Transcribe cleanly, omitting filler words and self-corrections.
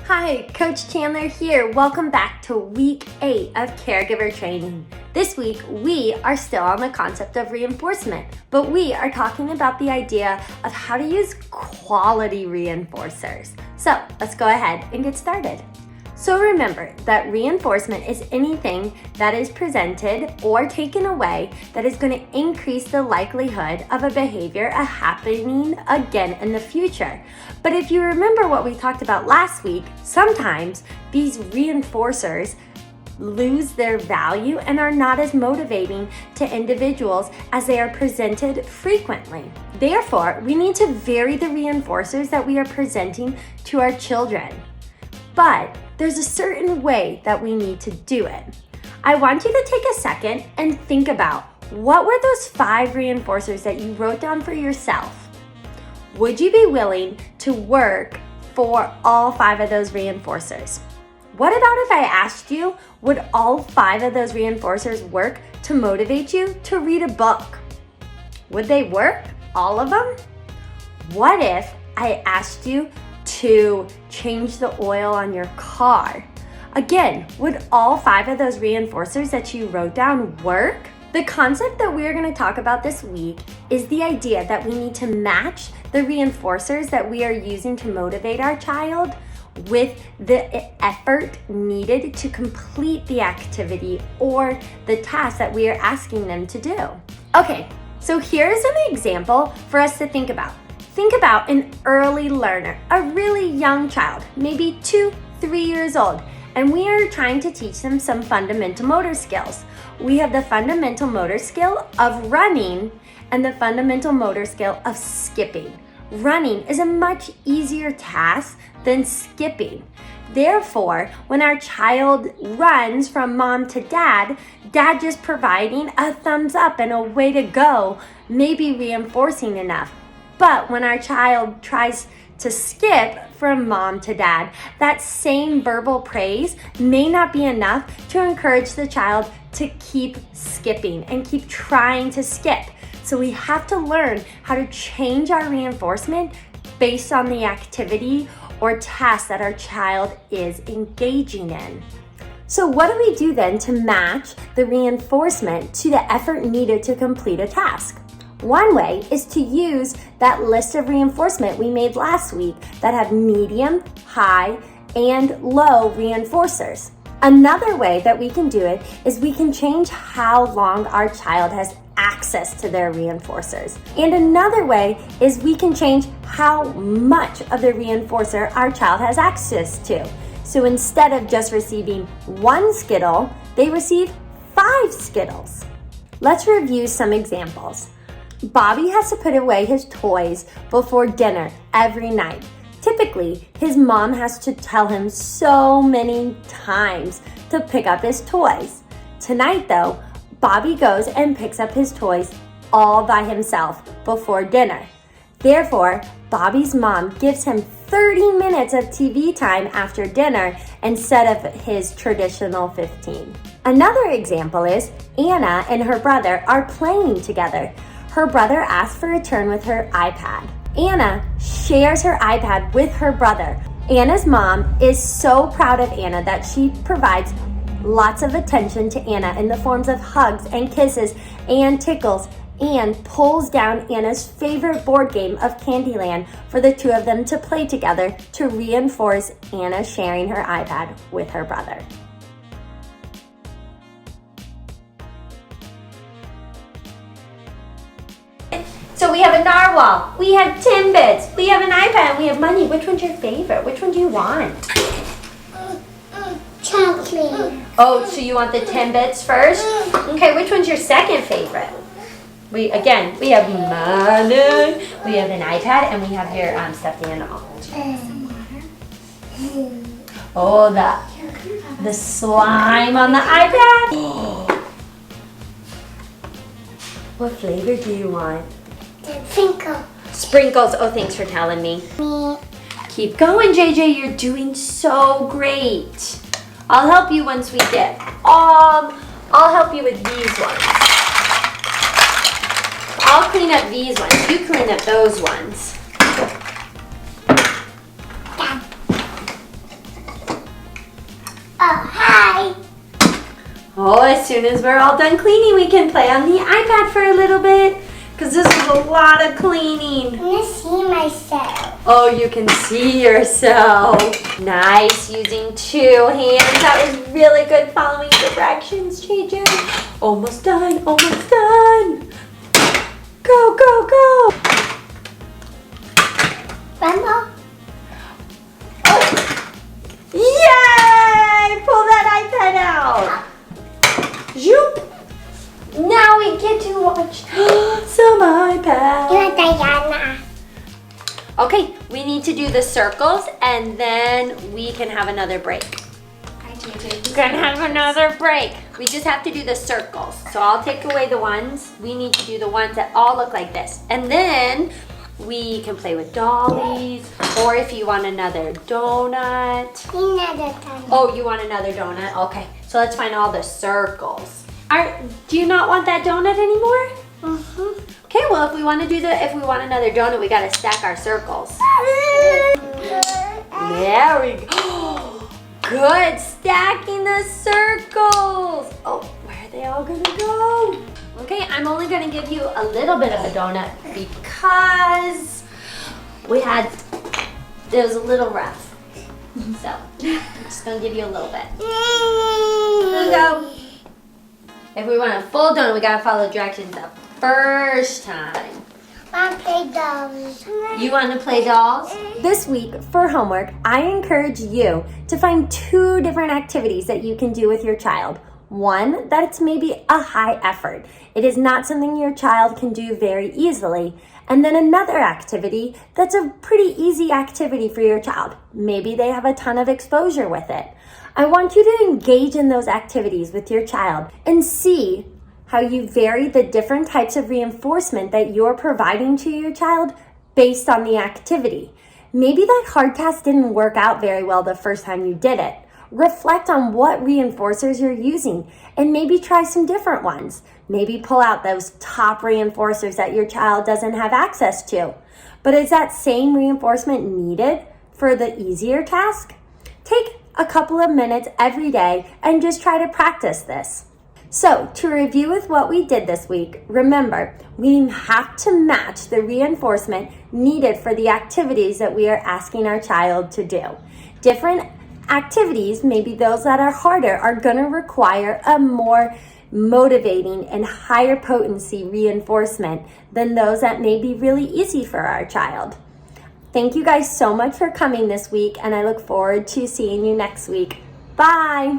Hi, Coach Chandler here. Welcome back to week 8 of Caregiver training. This week, we are still on the concept of reinforcement, but we are talking about the idea of how to use quality reinforcers. So let's go ahead and get started. So remember that reinforcement is anything that is presented or taken away that is going to increase the likelihood of a behavior happening again in the future. But if you remember what we talked about last week, sometimes these reinforcers lose their value and are not as motivating to individuals as they are presented frequently. Therefore, we need to vary the reinforcers that we are presenting to our children. But there's a certain way that we need to do it. I want you to take a second and think about what were those 5 reinforcers that you wrote down for yourself. Would you be willing to work for all 5 of those reinforcers? What about if I asked you, would all 5 of those reinforcers work to motivate you to read a book? Would they work? All of them? What if I asked you to change the oil on your car? Again, would all 5 of those reinforcers that you wrote down work? The concept that we're going to talk about this week is the idea that we need to match the reinforcers that we are using to motivate our child with the effort needed to complete the activity or the task that we are asking them to do. Okay, so here's an example for us to think about. Think about an early learner, a really young child, maybe 2-3 years old, and we are trying to teach them some fundamental motor skills. We have the fundamental motor skill of running and the fundamental motor skill of skipping. Running is a much easier task than skipping. Therefore, when our child runs from mom to dad just providing a thumbs up and a way to go may be reinforcing enough. But when our child tries to skip from mom to dad, that same verbal praise may not be enough to encourage the child to keep skipping and keep trying to skip. So we have to learn how to change our reinforcement based on the activity or task that our child is engaging in. So what do we do then to match the reinforcement to the effort needed to complete a task? One way is to use that list of reinforcement we made last week that have medium, high, and low reinforcers. Another way that we can do it is we can change how long our child has access to their reinforcers. And another way is we can change how much of the reinforcer our child has access to. So instead of just receiving 1 Skittle, they receive 5 Skittles. Let's review some examples. Bobby has to put away his toys before dinner every night. Typically, his mom has to tell him so many times to pick up his toys. Tonight though, Bobby goes and picks up his toys all by himself before dinner. Therefore, Bobby's mom gives him 30 minutes of TV time after dinner instead of his traditional 15. Another example is Anna and her brother are playing together. Her brother asks for a turn with her iPad. Anna shares her iPad with her brother. Anna's mom is so proud of Anna that she provides lots of attention to Anna in the forms of hugs and kisses and tickles and pulls down Anna's favorite board game of Candyland for the two of them to play together to reinforce Anna sharing her iPad with her brother. So we have a narwhal, we have Timbits, we have an iPad, and we have money. Which one's your favorite? Which one do you want? Chocolate. Oh, so you want the Timbits first? Okay, which one's your second favorite? We have money, we have an iPad, and we have your stuffed animal. Oh, the slime on the iPad. What flavor do you want? Sprinkle. Sprinkles. Oh, thanks for telling me. Keep going, JJ. You're doing so great. I'll help you once we get I'll help you with these ones. I'll clean up these ones. You clean up those ones. Oh, as soon as we're all done cleaning, we can play on the iPad for a little bit. Because this is a lot of cleaning. I can see myself. Oh, you can see yourself. Nice, using 2 hands. That was really good following directions, JJ. Almost done, almost done. Go, go, go. Grandma? Yay! Pull that iPad out. Zoop. Now we get to watch some iPad. You're Diana. Okay, we need to do the circles and then we can have another break. We're gonna have another break. We just have to do the circles. So I'll take away the ones. We need to do the ones that all look like this. And then we can play with dollies, or if you want another donut. Another donut. Oh, you want another donut? Okay, so let's find all the circles. Do you not want that donut anymore? Mm-hmm. Okay, well if we want another donut, we gotta stack our circles. There we go. Good, stacking the circles. Oh, where are they all gonna go? Okay, I'm only gonna give you a little bit of a donut because it was a little rough. So, I'm just gonna give you a little bit. Here we go. If we want a full donut, we gotta follow directions the first time. I play dolls. You want to play dolls? This week for homework, I encourage you to find 2 different activities that you can do with your child. One, that it's maybe a high effort. It is not something your child can do very easily. And then another activity that's a pretty easy activity for your child. Maybe they have a ton of exposure with it. I want you to engage in those activities with your child and see how you vary the different types of reinforcement that you're providing to your child based on the activity. Maybe that hard task didn't work out very well the first time you did it. Reflect on what reinforcers you're using and maybe try some different ones. Maybe pull out those top reinforcers that your child doesn't have access to. But is that same reinforcement needed for the easier task? Take a couple of minutes every day and just try to practice this. So, to review with what we did this week, remember, we have to match the reinforcement needed for the activities that we are asking our child to do. Different activities, maybe those that are harder, are going to require a more motivating and higher potency reinforcement than those that may be really easy for our child. Thank you guys so much for coming this week, and I look forward to seeing you next week. Bye!